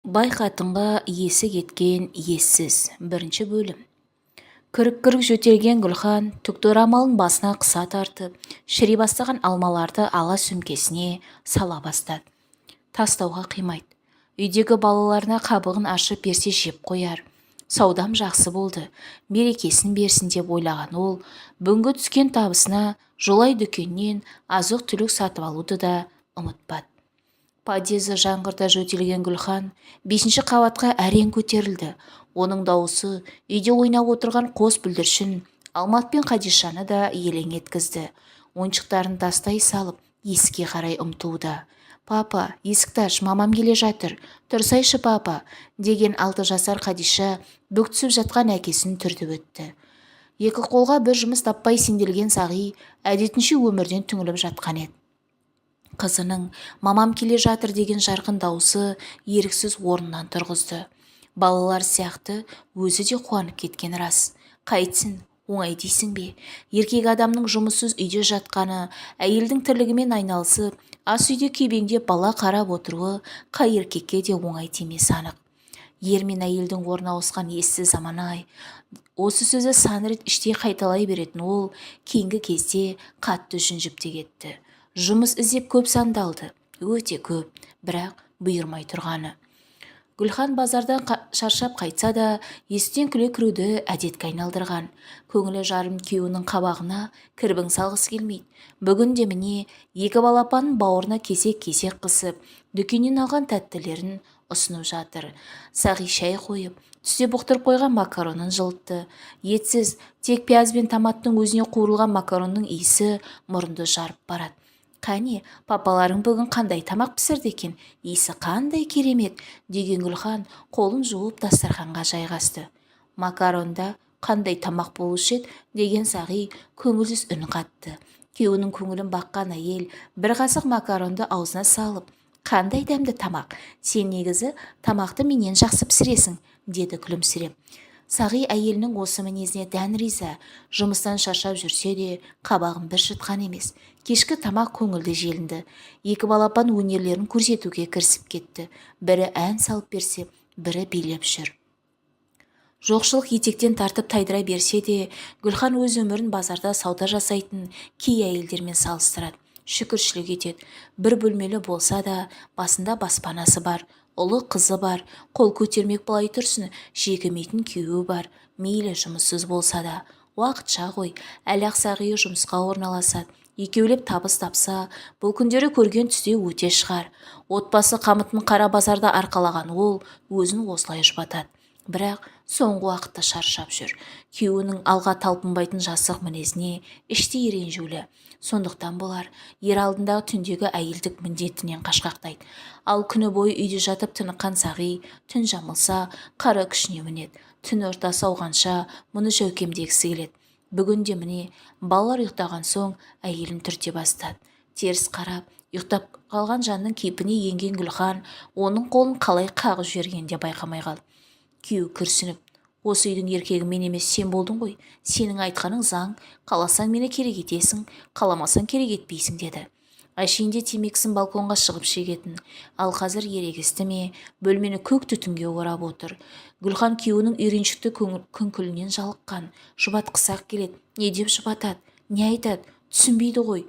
Бай қатынға есі кеткен ессіз. Бірінші бөлім. Кірік-кірік жөтелген Гүлхан түкті орамалын басына қыса тартып, шіри бастаған алмаларды ала сөмкесіне сала бастады. Тастауға қимайды. Үйдегі балаларына қабығын ашып берсе жеп қояр. Саудам жақсы болды, берекесін берсін деп ойлаған ол, бүгінгі түскен табысына жолай дүкеннен азық-түлік сатып алуды да ұмытпады. Подъезі жаңғырта жөтелген Гүлхан 5-ші қабатқа әрең көтерілді. Оның дауысы үйде ойнап отырған қос бүлдіршін Алмат пен Қадишаны да елең еткізді. Ойыншықтарын тастай салып, есікке қарай ұмтылды. «Папа, есікті аш, мамам келе жатыр. Тұрсайшы, папа», деген 6 жасар Қадиша бүктүсіп жатқан әкесін түртіп өтті. Екі қолға бір жұмыс таппай сенделген Сағи әдетінше өмірден түңіліп жатқан еді. Қызының «мамам келе жатыр» деген жарқын дауысы еріксіз орнынан тұрғызды. Балалар сияқты өзі де қуанып кеткен рас. Қайтсін, оңай дейсің бе? Еркек адамның жұмыссыз үйде жатқаны, әйелдің тірлігімен айналысып, ас үйде кебеңдеп бала қарап отыруы қай еркекке де оңай тимес анық. Ер мен әйелдің орнына ауысқан ессіз заман-ай. Осы сөзі сан рет іштей қайталай беретін ол кейінгі кезде қатты жүнжіп те кетті. Жұмыс іздеп көп сандалды, өте көп, бірақ бұйырмай тұрғаны. Гүлхан базардан шаршап қайтса да, естен күле кіруді әдетке айналдырған. Көңілі жарым күйеуінің қабағына кірбің салғысы келмейді. Бүгін де міне екі балапанын бауырына кесек-кесек қысып, дүкеннен алған тәттілерін ұсынып жатыр. Сағи шай қойып, түсте бұқтырып қойған макаронын жылытты. Етсіз, тек пияз бен томаттың өзіне қуырылған макаронның иісі мұрынды жарып барады. «Қане, папаларың бүгін қандай тамақ пісірді екен? Иісі қандай керемет», деген Гүлхан қолын жуып дастарханға жайғасты. «Макаронда қандай тамақ болушы еді?» деген Сағи көңілсіз үн қатты. Күйеуінің көңілін баққан әйел бір қасық макаронды аузына салып, «Қандай дәмді тамақ, сен негізі тамақты менен жақсы пісіресің», деді күлімсіреп. Сағи әйелінің осы мінезіне дән риза. Жұмыстан шаршап жүрсе де қабағын бір шытқан емес. Кешкі тамақ көңілді желінді. Екі балапан өнерлерін көрсетуге кірісіп кетті. Бірі ән салып берсе, бірі билеп жүр. Жоқшылық етектен тартып тайдыра берсе де, Гүлхан өз өмірін базарда сауда жасайтын кей әйелдермен салыстырады. Шүкіршілік етеді. Бір бөлмелі болса да, басында баспанасы бар, ұлы қызы бар, қол көтермек былай тұрсын, жегімейтін күйеуі бар. Мейлі жұмыссыз болса да, уақытша ғой, әлі Сағи жұмысқа орналасады. Екеулеп табыс тапса, бұл күндері көрген түсте өте шығар. Отбасы қамытын қара базарда арқалаған ол өзін осылай жұбатады. Бірақ соңғы уақытта шаршап жүр. Күйеуінің алға талпынбайтын жасық мінезіне іштей ренжулі. Сондықтан болар, ер алдындағы түндегі әйелдік міндетінен қашқақтайды. Ал күні бойы үйде жатып тыныққан Сағи түн жамылса қара күшіне мінеді. Түн ортасы ауғанша мұны жәукемдегісі келеді. Бүгін де міне балалар ұйықтаған соң әйелін түрте бастады. Теріс қарап, ұйықтап қалған жанның кейпіне енген Гүлхан оның қолын қалай қағып жібергенде байқамай қалды. Күйеу күрсініп, «Осы үйдің еркегі мен емес, сен болдың ғой. Сенің айтқаның заң, қаласаң мені керек етесің, қаламасаң керек етпейсің», деді. Әшейінде темекісін балконға шығып шегетін. Ал қазір ерегісті ме, бөлмені көк түтінге орап отыр. Гүлхан күйеуінің үйреншікті күңкілінен жалыққан. Жұбатқысы-ақ келеді. Не деп жұбатады? Не айтады? Түсінбейді ғой.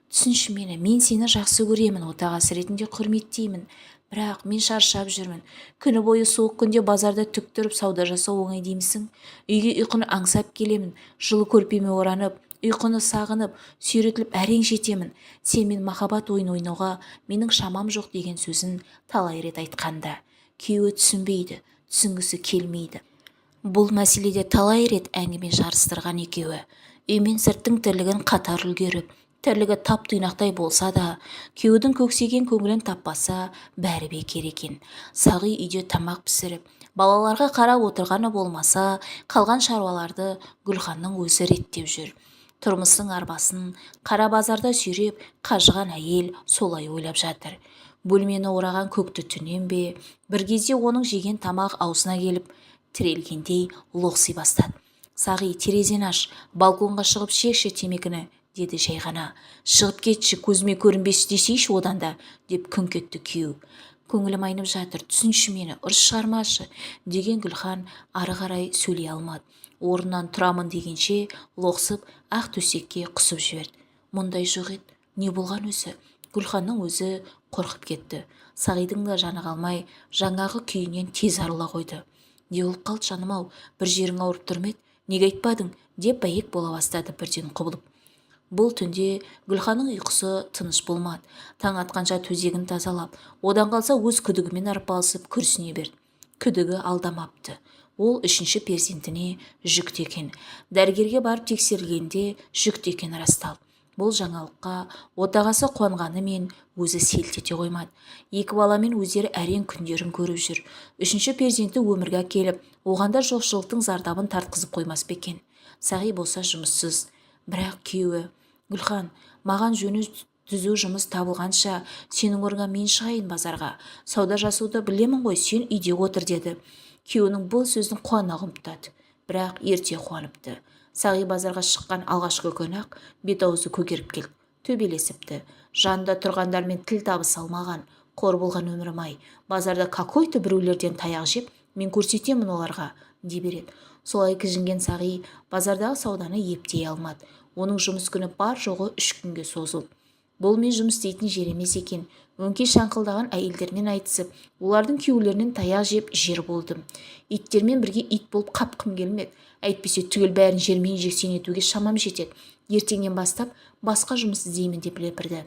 «Түсінші мені, мен сені жақсы көремін, отағасы ретінде құрметтеймін. Бірақ мен шаршап жүрмін. Күні бойы суық күнде базарда түк тұрып сауда жасау оңай деймісің? Үйге ұйқыны аңсап келемін. Жылы көрпеме оранып, ұйқыны сағынып, сүйретіліп әрең жетемін. Сенмен махаббат ойын ойнауға менің шамам жоқ» деген сөзін талай рет айтқанда. Күйеуі түсінбейді, түсінгісі келмейді. Бұл мәселеде талай рет әңгіме жарыстырған екеуі. Үймен сырттың тірлігін қатар үлгеріп, тірлігі тап тұйнақтай болса да, күйеудің көксеген көңілін таппаса, бәрі бекер екен. Сағи үйде тамақ пісіріп, балаларға қарап отырғаны болмаса, қалған шаруаларды Гүлханның өзі реттеп жүр. Тұрмыстың арбасын қара базарда сүйреп, қажыған әйел солай ойлап жатыр. Бөлмені ораған көк түтіннен бе, бір кезде оның жеген тамақ аузына келіп, тірелгендей лоқси бастады. «Сағи, терезені аш, балконға шығып шекші темекіні», деді жай ғана. «Шығып кетші, көзіме көрінбес десейші одан да», деп күңк етті күйеу. көңілім айнып жатыр, түсінші мені, ұрыс шығармашы деген Гүлхан ары қарай сөйлей алмады. Орнынан тұрамын дегенше лоқсып ақ төсекке құсып жіберді. Мұндай жоқ еді. Не болған өзі? Гүлханның өзі қорқып кетті. Сағидың да жаны қалмай жаңағы күйінен тез арыла қойды. Не болып қалды жаным-ау, бір жерің ауырып тұр ма еді? Неге айтпадың? Деп бәйек бола бастады бірден құбылып. Бұл түнде Гүлханның ұйқысы тыныш болмады. Таң атқанша төсегін тазалап, одан қалса өз күдігімен арпалысып күрсіне берді. Күдігі алдамапты. Ол үшінші перзентіне жүкті екен. Дәрігерге барып тексерілгенде жүкті екені расталды. Бұл жаңалыққа отағасы қуанғанымен өзі селт ете қоймады. Екі баламен өздері әрең күндерін көріп жүр. Үшінші перзенті өмірге келіп, оғанда жоқшылықтың зардабын тартқызып қоймас па екен. Сағи болса жұмыссыз, бірақ күйеуі: Гүлхан, маған жөні түзу жұмыс табылғанша сенің орныңа мен шығайын базарға. Сауда жасауды білемін ғой, сен үйде отыр деді. Күйеуінің бұл сөзін қуана ұмытады, бірақ ерте қуаныпты. Сағи базарға шыққан алғашқы күні-ақ бет-аузы көгеріп келді, төбелесіпті. Жанында тұрғандармен тіл табыса алмаған, қор болған өмірім-ай, базарда какой-то біреулерден таяқ жеп, мен көрсетемін оларға дей береді. Солай кіжінген Сағи базардағы сауданы ептей алмады. Оның жұмыс күні бар жоғы 3 күнге созылды. Бұл мен жұмыс істейтін жер емес екен. Өңкей шаңқылдаған әйелдермен айтысып, олардың күйеулерінен таяқ жеп жер болдым. Иттермен бірге ит болып қапқым келмеді. Әйтпесе түгел бәрін жермен жексен етуге шамам жетеді. Ертеңнен бастап басқа жұмыс іздеймін деп лепірді.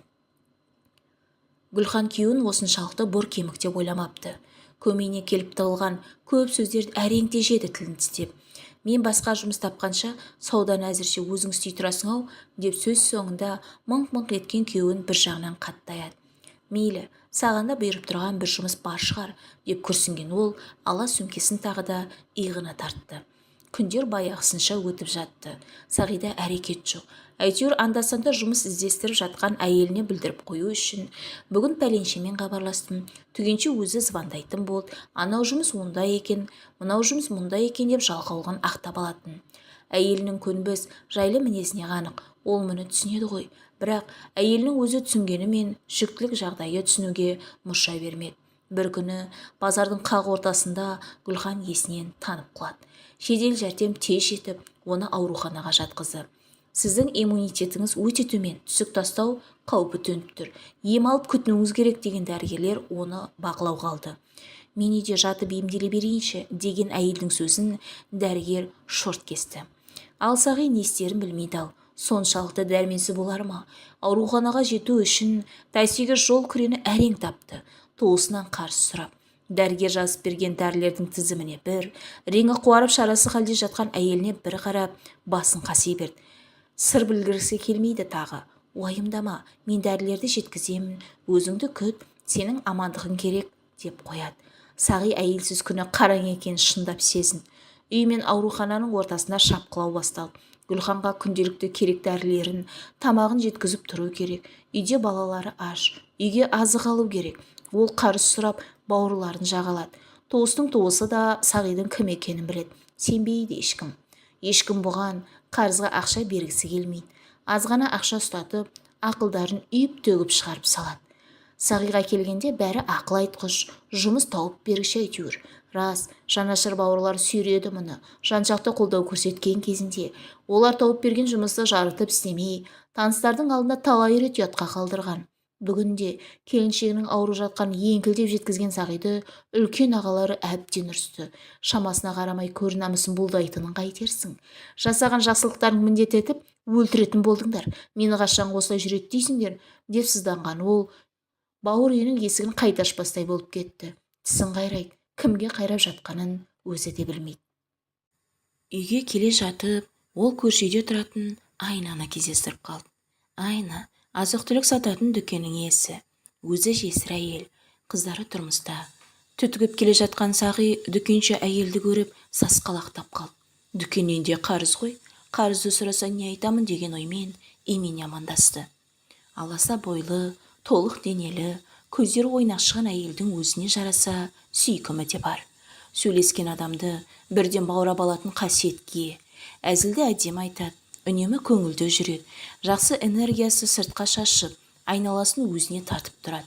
Гүлхан күйеуін осыншалықты бор кемік деп ойламапты. Көмейіне келіп тығылған көп сөздерді әрең тежеді тілін тістеп. Мен басқа жұмыс тапқанша сауданы әзірше өзің істей тұрасың-ау деп сөз соңында мыңқ-мыңқ еткен күйеуін бір жағынан қатты аяды. Мейлі, саған да бұйырып тұрған бір жұмыс бар шығар деп күрсінген ол ала сөмкесін тағы да иығына тартты. Күндер баяғысынша өтіп жатты. Сағида әрекет жоқ. Әйтеуір анда-санда жұмыс іздестіріп жатқан әйеліне білдіріп қою үшін бүгін пәленшемен хабарластым. Түгенше өзі звондайтын болды. Анау жұмыс онда екен, мынау жұмыс мұнда екен деп жалқаулығын ақтап алатын. Әйелінің көнбіс, жайлы мінезіне қанық. Ол мұны түсінеді ғой. Бірақ әйелінің өзі түсінгенімен жүктілік жағдайы түсінуге мұрша бермеді. Бір күні базардың қақ ортасында Гүлхан есінен танып қалады. Жедел жәрдем тез жетіп, оны ауруханаға жатқызды. Сіздің иммунитетіңіз өте төмен, түсік тастау қаупі төніп тұр. Ем алып күтінуіңіз керек деген дәрігерлер оны бақылауға алды. Мен үйде жатып емделе берейінші деген әйелдің сөзін дәрігер шорт кесті. Ал Сағи не істерін білмейді ал. Соншалықты дәрменсіз болар ма? Ауруханаға жету үшін тәсіге жол күрені әрең тапты. Туысынан қарсы сұрап. Дәрігер жазып берген дәрілердің тізіміне бір, реңі қуарып шарасы халде жатқан әйеліне бір қарап, басын қаси берді. Сыр білгіргісі келмейді тағы. Уайымдама, мен дәрілерді жеткіземін, өзіңді күт, сенің амандығың керек деп қояды. Сағи әйелсіз күні қараң екен шындап сезін. Үй мен аурухананың ортасында шапқылау басталды. Гүлханға күнделікті керек дәрілерін, тамағын жеткізіп тұру керек. Үйде балалары аш, үйге азық алу керек. Ол қарыз сұрап бауырларын жағалады. Туыстың туысы да Сағидың кім екенін біледі. Сенбейді ешкім. Ешкім бұған қарызға ақша бергісі келмейді. Азғана ақша ұстатып, ақылдарын үйіп төгіп шығарып салады. Сағиға келгенде бәрі ақыл айтқыш, жұмыс тауып бергіші әйтеуір. Рас, жанашыр бауырлар сүйреді мұны. Жан-жақты қолдау көрсеткен кезінде олар тауып берген жұмысты жарытып істемей, таныстардың алдында талай рет ұятқа қалдырған. Бүгінде келіншегінің ауру жатқан еңкілдеп жеткізген Сағиды үлкен ағалары әбден ұрысты. Шамасына қарамай көр намысын бұлдайтынын қайтерсің. Жасаған жақсылықтарын міндет етіп өлтіретін болдыңдар. Мені қашан осылай жүреді дейсіңдер деп сызданған ол бауыр үйінің есігін қайта ашпастай болып кетті. Тісін қайрайды, кімге қайрап жатқанын өзі де білмейді. Үйге келе жатып, ол көрші үйде тұратын Айнаны кездестіріп қалды. Айна азық-түлік сататын дүкеннің иесі, өзі жесір әйел, қыздары тұрмыста. Түтігіп келе жатқан Сағи дүкенші әйелді көріп сасқалақтап қалды. Дүкеннен де қарыз ғой, қарызды сұраса не айтамын деген оймен емене амандасты. Аласа бойлы, толық денелі, көздері ойнақшыған әйелдің өзіне жараса сүйкімі де бар. Сөйлескен адамды бірден баурап алатын қасиетке, әзілді әдемі айтады, үнемі көңілді жүреді, жақсы энергиясы сыртқа шашып, айналасын өзіне тартып тұрады.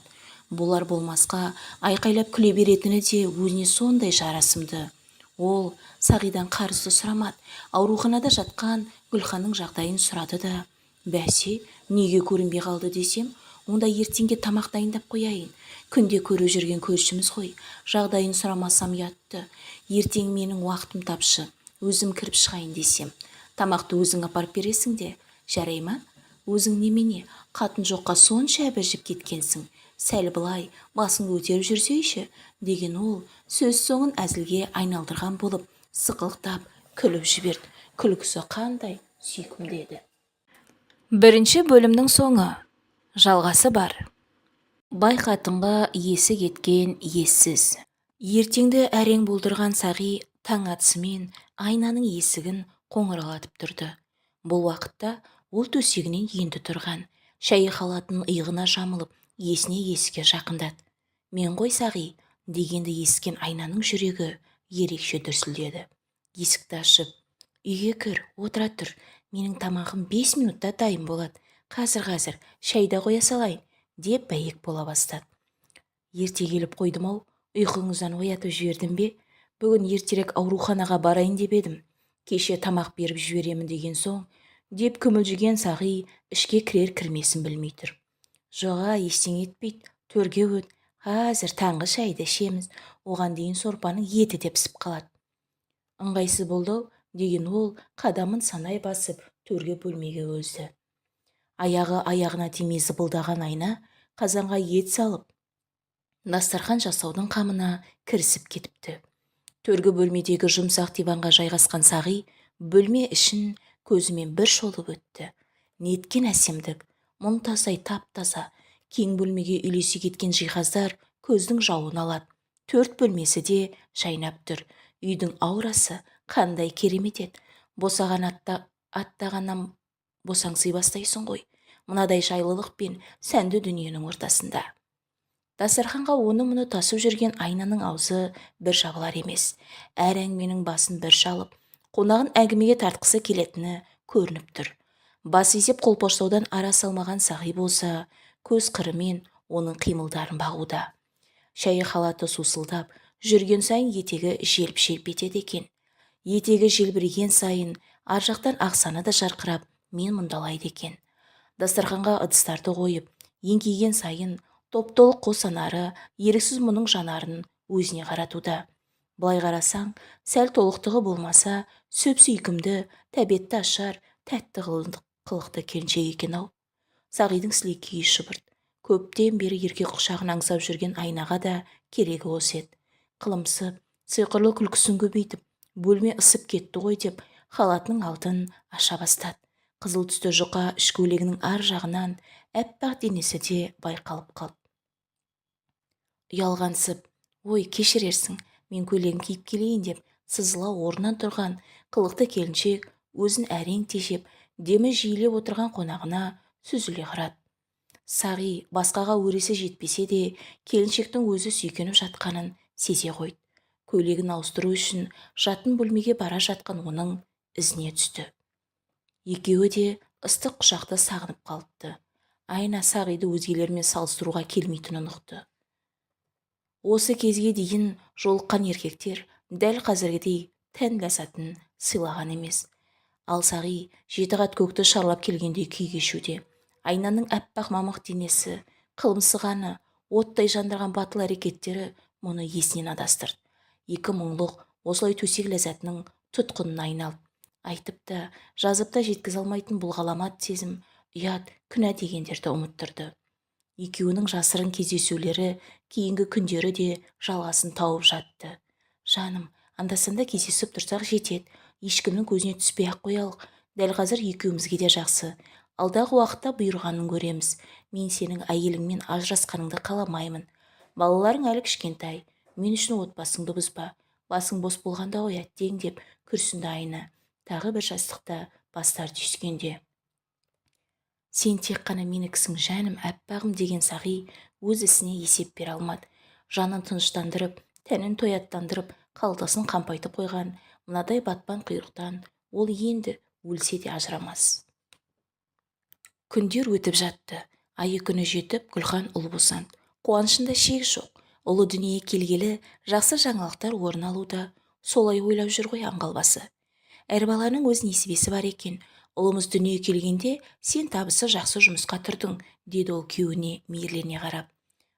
Болар болмасқа айқайлап күле беретіні де өзіне сондай жарасымды. Ол Сағидан қарызды сұрамады, ауруханада жатқан Гүлханның жағдайын сұрады да: «Бәсе, неге көрінбей қалды?» десем, «Онда ертеңге тамақ дайындап қояйын. Күнде көріп жүрген көршіміз ғой. Жағдайын сұрамасам ұятты. Ертең менің уақытым тапшы, өзім кіріп шығайын» десем, «Тамақты өзің апарып бересің де, жарай ма? Өзің немене, қатын жоққа сонша әбіржіп кеткенсің. Сәл былай басыңды көтеріп жүрсейші» деген ол сөз соңын әзілге айналдырған болып, сықылықтап күліп жіберді. Күлкісі қандай сүйкімді еді. Бірінші бөлімнің соңы. Жалғасы бар. Бай қатынға есі кеткен ессіз. Ертеңді әрең болдырған Сағи таң атысымен айнаның есігін қоңыраулатып тұрды. Бұл уақытта ол төсегінен енді тұрған, шәй халатын иығына жамылып, есіне есікке жақындады. «Мен ғой, Сағи» дегенді ескен айнаның жүрегі ерекше дүрсілдеді. Есікті ашып: «Үйге кір, отыра тұр. Менің тамағым 5 минутта дайын болады. Қазір шәйда қоя салайын» деп бәйек бола бастады. «Ерте келіп қойдым-ау, ұйқыңыздан оятып жібердім бе? Бүгін ертерек ауруханаға барайын деп едім. Кеше тамақ беріп жіберемін деген соң» деп күмілжіген Сағи ішке кірер кірмесін білмей тұр. «Жоға, ештеңе етпейді, төрге өт. Қазір таңғы шайды ішеміз. Оған дейін сорпаның еті де пісіп қалады». «Ыңғайсыз болды» деген ол қадамын санай басып төрге бөлмеге өзді. Аяғы аяғына тимей зыбылдаған айна қазанға ет салып, дастархан жасаудың қамына кірісіп кетіпті. Төргі бөлмедегі жұмсақ диванға жайғасқан Сағи бөлме ішін көзімен бір шолып өтті. Неткен әсемдік, мұнтаздай тап-таза, кең бөлмеге үйлесе кеткен жиһаздар көздің жауын алады. 4 бөлмесі де жайнап тұр. Үйдің аурасы қандай керемет еді. Босаған аттағаннан босаңси бастайсың ғой, мынадай жайлылық пен сәнді дүниенің ортасында. Дастарханға оны-мұны тасып жүрген айнаның аузы бір жабылар емес. Әр әңгіменің басын бір шалып, қонағын әңгімеге тартқысы келетіні көрініп тұр. Бас изеп қолпаштаудан ара салмаған Сағи болса, көз қырымен оның қимылдарын бағуда. Шәй халаты сусылдап, жүрген сайын етегі желп-желп етеді екен. Етегі желбіреген сайын ар жақтан ақсаны да жарқырап, мен мұндалайды екен. Дастарханға ыдыстарды қойып, еңкейген сайын топ-толық қос анары еріксіз мұның жанарын өзіне қаратуда. Былай қарасаң, сәл толықтығы болмаса, сөп-сүйкімді, тәбетті ашар, тәтті қылықты келіншек екен-ау. Сағидың сілекейі шұбырт. Көптен бері еркек құшағын аңсап жүрген айнаға да керегі осы еді. Қылымсып, сиқырлы күлкісін көбейтіп, бөлме ысып кетті ғой деп халатының алдын аша бастады. Қызыл түсті жұқа іш көйлегінің ар жағынан әппақ денесі де байқалып қалды. Ұялғансып: «Ой, кешірерсің, мен көйлегін киіп келейін» деп сызыла орнынан тұрған қылықты келіншек өзін әрең тежеп, демі жиілеп отырған қонағына сүзіле қарады. Сағи басқаға өресі жетпесе де, келіншектің өзі сүйкеніп жатқанын сезе қойды. Көйлегін ауыстыру үшін жатын бөлмеге бара жатқан оның ізіне түсті. Екеуі де ыстық құшақты сағынып қалыпты. Айна Сағиды өзгелермен салыстыруға келмейтінін ұқты. Осы кезге дейін жолыққан еркектер дәл қазіргідей тән ләззатын сыйлаған емес. Ал Сағи 7 қат көкті шарлап келгендей күй кешуде. Айнаның әппақ мамық денесі, қылымсығаны, оттай жандырған батыл әрекеттері мұны есінен адастырды. Екі мұңлық осылай төсек ләззатының тұтқынына айналды. Айтып та, жазып та жеткізе алмайтын бұл ғаламат сезім, ұят, күнә дегендерді ұмыттырды. Екеуінің жасырын кездесулері кейінгі күндері де жалғасын тауып жатты. «Жаным, анда-санда кездесіп тұрсақ жетеді. Ешкімнің көзіне түспей-ақ қоялық. Дәл қазір екеумізге де жақсы. Алдағы уақытта бұйырғанын көреміз. Мен сенің әйеліңмен ажырасқаныңды қаламаймын. Балаларың әлі кішкентай. Мен үшін отбасыңды бұзба. Басың бос болғанда ғой әттең» деп күрсінді Айна, тағы бір жастықта бастар түйіскенде. «Сен тек қана менікісің жаным, әппағым» деген Сағи өз ісіне есеп бере алмады. Жанын тыныштандырып, тәнін тояттандырып, қалтасын қампайтып қойған мынадай батпан құйрықтан ол енді өлсе де ажырамас. Күндер өтіп жатты. Айы күні жетіп, Гүлхан ұл босанды. қуанышында шек жоқ. Ұлы дүние келгелі жақсы жаңалықтар орын алуда. Солай ойлап жүр ғой аңғалбасы. Әр баланың өз несібесі бар екен. Ұлымыз дүние келгенде сен табысы жақсы жұмысқа тұрдың, деді ол күйеуіне мейірлене қарап.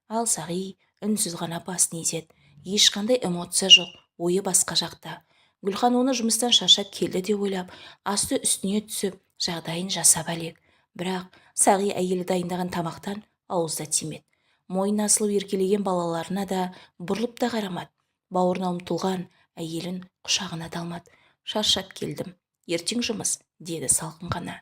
Ал Сағи үнсіз ғана басын изеді. Ешқандай эмоция жоқ, ойы басқа жақта. Гүлхан оны жұмыстан шаршап келді деп ойлап, асты үстіне түсіп, жағдайын жасап әлек. Бірақ Сағи әйелі дайындаған тамақтан ауызда тимеді. Мойнына асылып еркелеген балаларына да бұрылып та қарамады. Бауырына ұмтылған әйелін құшағына да алмады. Шаршап келдім, ертең жұмыс, деді салқын ғана.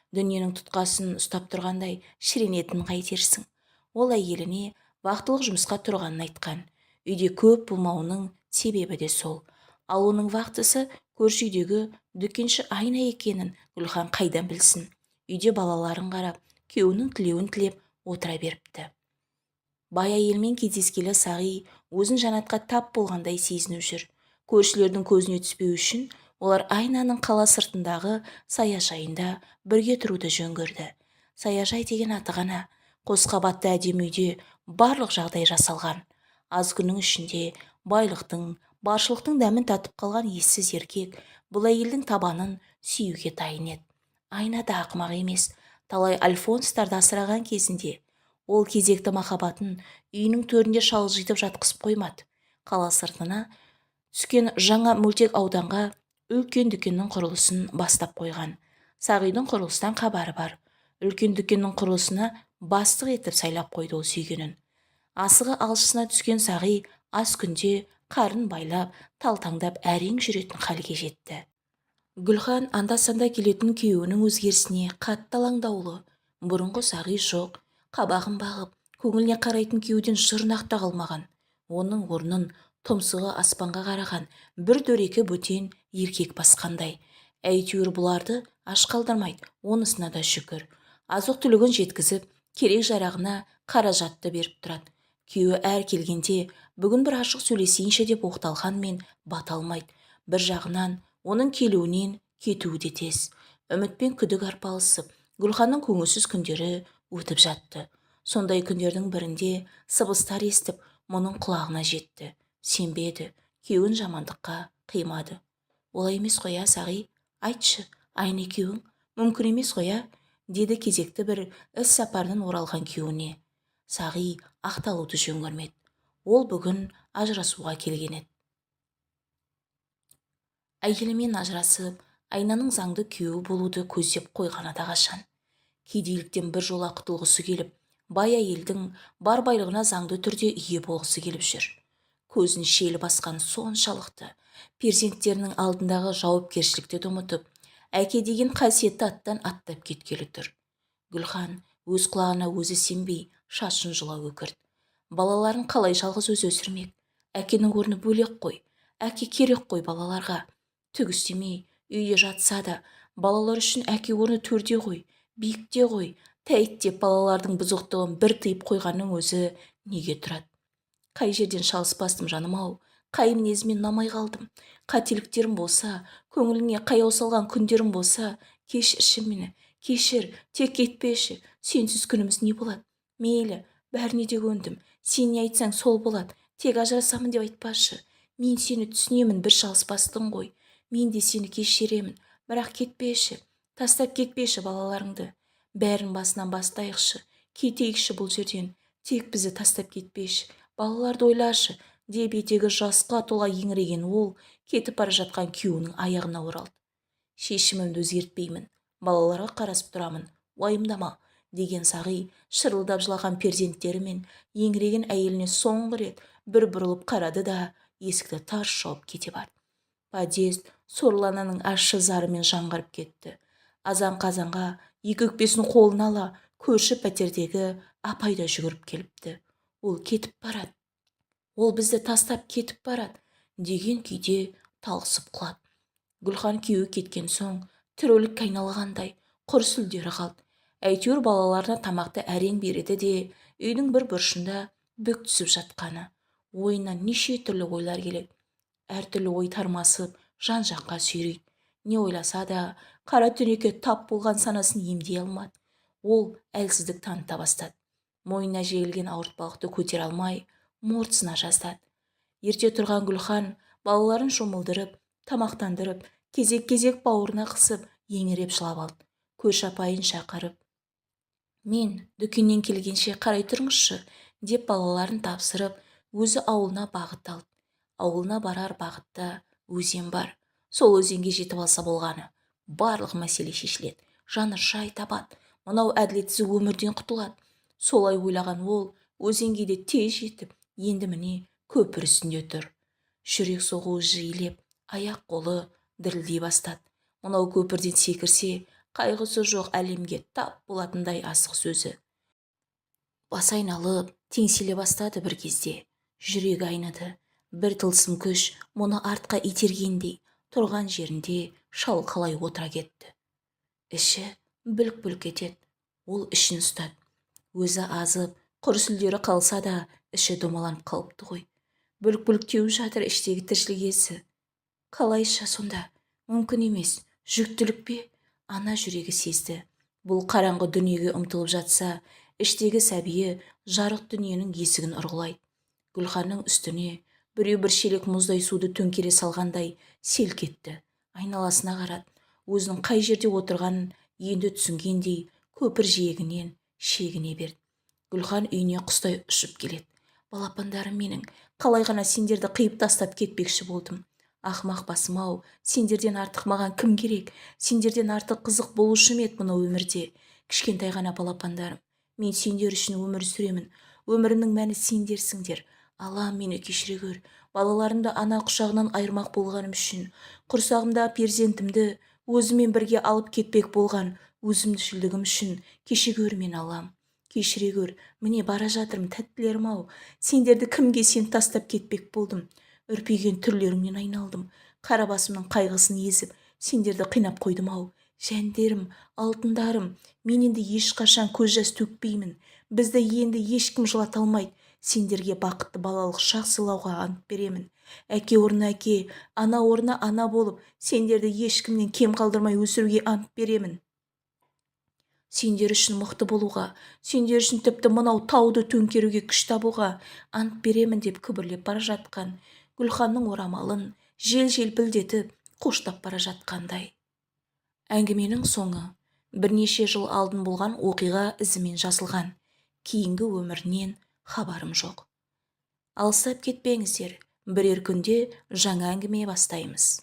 Дүниенің тұтқасын ұстап тұрғандай шіренетінін қайтерсің. Ол әйеліне вақтылық жұмысқа тұрғанын айтқан. Үйде көп болмауының себебі де сол. Ал оның вақтысы көрші үйдегі дүкенші Айна екенін Гүлхан қайдан білсін. Үйде балаларын қарап, күйеуінің тілеуін тілеп отыра беріпті. Бай әйелмен кездескелі Сағи өзін жанатқа тап болғандай сезініп жүр. Көршілердің көзіне түспеу үшін олар Айнаның қала сыртындағы саяжайында бірге тұруды жөн көрді. Саяжай деген аты ғана, қос қабатты әдемі үйде барлық жағдай жасалған. Аз күннің ішінде байлықтың, баршылықтың дәмін татып қалған ессіз еркек бұл әйелдің табанын сүюге дайын еді. Айна да ақымақ емес. Талай Альфонстарды асыраған кезінде ол кезекті махаббатын үйінің төрінде шалжитып жатқызып қоймады. Қала сыртына түскен жаңа мөлтек ауданға үлкен дүкеннің құрылысын бастап қойған. Сағидың құрылыстан хабары бар. Үлкен дүкеннің құрылысына бастық етіп сайлап қойды ол сүйгенін. Асығы алшысына түскен Сағи аз күнде қарын байлап, талтаңдап әрең жүретін халге жетті. Гүлхан анда-санда келетін күйеуінің өзгерісіне қатты алаңдаулы. Бұрынғы Сағи жоқ. Қабағын бағып, көңіліне қарайтын күйеуден жұрнақта қалмаған. Оның орнын тұмсығы аспанға қараған бір дөрекі бөтен еркек басқандай. Әйтеуір бұларды аш қалдырмайды, онысына да шүкір. Азық-түлігін жеткізіп, керек жарағына қаражатты беріп тұрады. Күйеуі әр келгенде бүгін бір ашық сөйлесейінші деп оқталғанмен бата алмайды. Бір жағынан оның келуінен кетуі де тез. Үмітпен күдік арпалысып, Гүлханның көңілсіз күндері өтіп жатты. Сондай күндердің бірінде сыбыстар естіп, мұның құлағына жетті. Сенбеді, күйеуін жамандыққа қимады. Олай емес қоя, Сағи, айтшы, Айна екеуің мүмкін емес қоя, деді кезекті бір іс сапарынан оралған күйеуіне. Сағи ақталуды жөн көрмеді. Ол бүгін ажырасуға келген еді. Әйелімен ажырасып, Айнаның заңды күйеуі болуды көздеп қойғаны да қашан. Кедейліктен бір жола құтылғысы келіп, бай әйелдің бар байлығына заңды түрде ие болғысы келіп жүр. Көзін шел басқан соншалықты, перзенттерінің алдындағы жауапкершілікті ұмытып, әке деген қасиетті аттан аттап кеткелі тұр. Гүлхан өз құлағына өзі сенбей, шашын жұлып өкірді. Балаларын қалай жалғыз өзі өсірмек? Әкенің орны бөлек қой. Әке керек қой балаларға. Түк істемей, үйде жатса да, балалар үшін әке орны төрде қой, биікте қой. Тәйттеп балалардың бұзықтығын бір тыйып қойғанның өзі неге тұрады? Қай жерден шалыспастым жаным-ау, қай мінезімнен намай қалдым. Қателіктерім болса, көңіліңе қаяу салған күндерім болса, кешірші мені, кешір, тек кетпеші. Сенсіз күніміз не болады? Мейлі, бәріне де көндім. Сен не айтсаң сол болады. Тек ажырасамын деп айтпашы. Мен сені түсінемін, бір шалыспастың ғой. Мен де сені кешіремін, бірақ кетпеші. Тастап кетпеші балаларыңды. Бәрін басынан бастайықшы. Кетейікші бұл жерден. Тек бізді тастап кетпеші. Балаларды ойлашы, деп етегі жасқа тола еңіреген ол кетіп бара жатқан күйеуінің аяғына оралды. Шешімімді өзгертпеймін. Балаларға қарасып тұрамын. Уайымдама, деген Сағи шырылдап жылаған перзенттерімен еңіреген әйеліне соңғы рет бір бұрылып қарады да есікті тарс жауып кете барды. Подъезд сорлананың ащы зарымен жаңғырып кетті. Азан-қазанға екі өкпесін қолына ала, көрші пәтердегі апай да жүгіріп келіпті. Ол кетіп барады. Ол бізді тастап кетіп барады, деген күйде талықсып құлады. Гүлхан күйеуі кеткен соң тірілік айналғандай құр сүлдері қалды. Әйтеуір балаларына тамақты әрең береді де, үйдің бір бұрышында бүк түсіп жатқаны. Ойына неше түрлі ойлар келеді. Әртүрлі ой тармасып, жан-жаққа сүйрейді. Не ойласа да, қара түнекке тап болған санасын емдей алмады. Ол әлсіздік таныта бастады. Мойнына жегілген ауыртпалықты көтере алмай, мортысына жаздады. Ерте тұрған Гүлхан балаларын шомылдырып, тамақтандырып, кезек-кезек бауырына қысып, еңіреп жылап алды. Көш апайын шақырып, мен дүкеннен келгенше қарай тұрыңызшы, деп балаларын тапсырып, өзі ауылына бағыт алды. Ауылына барар бағытта өзен бар. Сол өзенге жетіп алса болғаны, барлық мәселе шешіледі, жаны жай табады, мынау әділетсіз өмірден құтылады. Солай ойлаған ол өзенге де тез жетіп, енді міне көпір үстінде тұр. Жүрек соғуы жиілеп, аяқ-қолы дірілдей бастады. Мынау көпірден секірсе, қайғысы жоқ әлемге тап болатындай асық сөзі. Бас айналып, теңселе бастады бір кезде. Жүрегі айныды. Бір тылсым күш мұны артқа itергендей, тұрған жерінде шалқалай отыра кетті. Іші бүлк-бүлк етеді. Ол ішін ұстады. Өзі азып, құр сүлдері қалса да, іші домаланып қалыпты ғой. Бүлк-бүлк теуіп жатыр іштегі тіршілік иесі. Қалайша сонда? Мүмкін емес. Жүктілік пе? Ана жүрегі сезді. Бұл қараңғы дүниеге ұмтылып жатса, іштегі сәбиі жарық дүниенің есігін ұрғылайды. Гүлханның үстіне біреу бір шелек мұздай суды төңкере салғандай селк етті. Айналасына қарады. Өзінің қай жерде отырғанын енді түсінгендей көпір жиегінен шегіне берді. Гүлхан үйіне құстай ұшып келеді. Балапандарым менің, қалай ғана сендерді қиып тастап кетпекші болдым. Ақымақ басым-ау, сендерден артық маған кім керек? Сендерден артық қызық болушы ме еді мынау өмірде? Кішкентай ғана балапандарым, мен сендер үшін өмір сүремін. Өмірімнің мәні сендерсіңдер. Аллам, мені кешіре көр. Балаларымды ана құшағынан айырмақ болғаным үшін, құрсағымда перзентімді өзімен бірге алып кетпек болған өзімшілдігім үшін кешіре көр мен, Аллам. Кешіре көр. Міне бара жатырмын, тәттілерім-ау. Сендерді кімге сен тастап кетпек болдым? Үрпиген түрлеріңнен айналдым. Қара басымның қайғысын езіп, сендерді қинап қойдым-ау. Жәндерім, алтындарым, мен енді ешқашан көз жас төкпеймін. Бізді енді ешкім жылата алмайды. Сендерге бақытты балалық шақ сыйлауға ант беремін. Әке орнына әке, ана орнына ана болып, сендерді ешкімнен кем қалдырмай өсіруге ант беремін. Сендер үшін мықты болуға, сендер үшін тіпті мынау тауды төңкеруге күш табуға ант беремін деп күбірлеп бара жатқан Гүлханның орамалын жел-жел білдетіп қоштап бара жатқандай. Әңгіменің соңы бірнеше жыл алдын болған оқиға ізімен жазылған. Кейінгі өмірінен хабарым жоқ. Алыстап кетпеңіздер, бірер күнде жаңа әңгіме бастаймыз.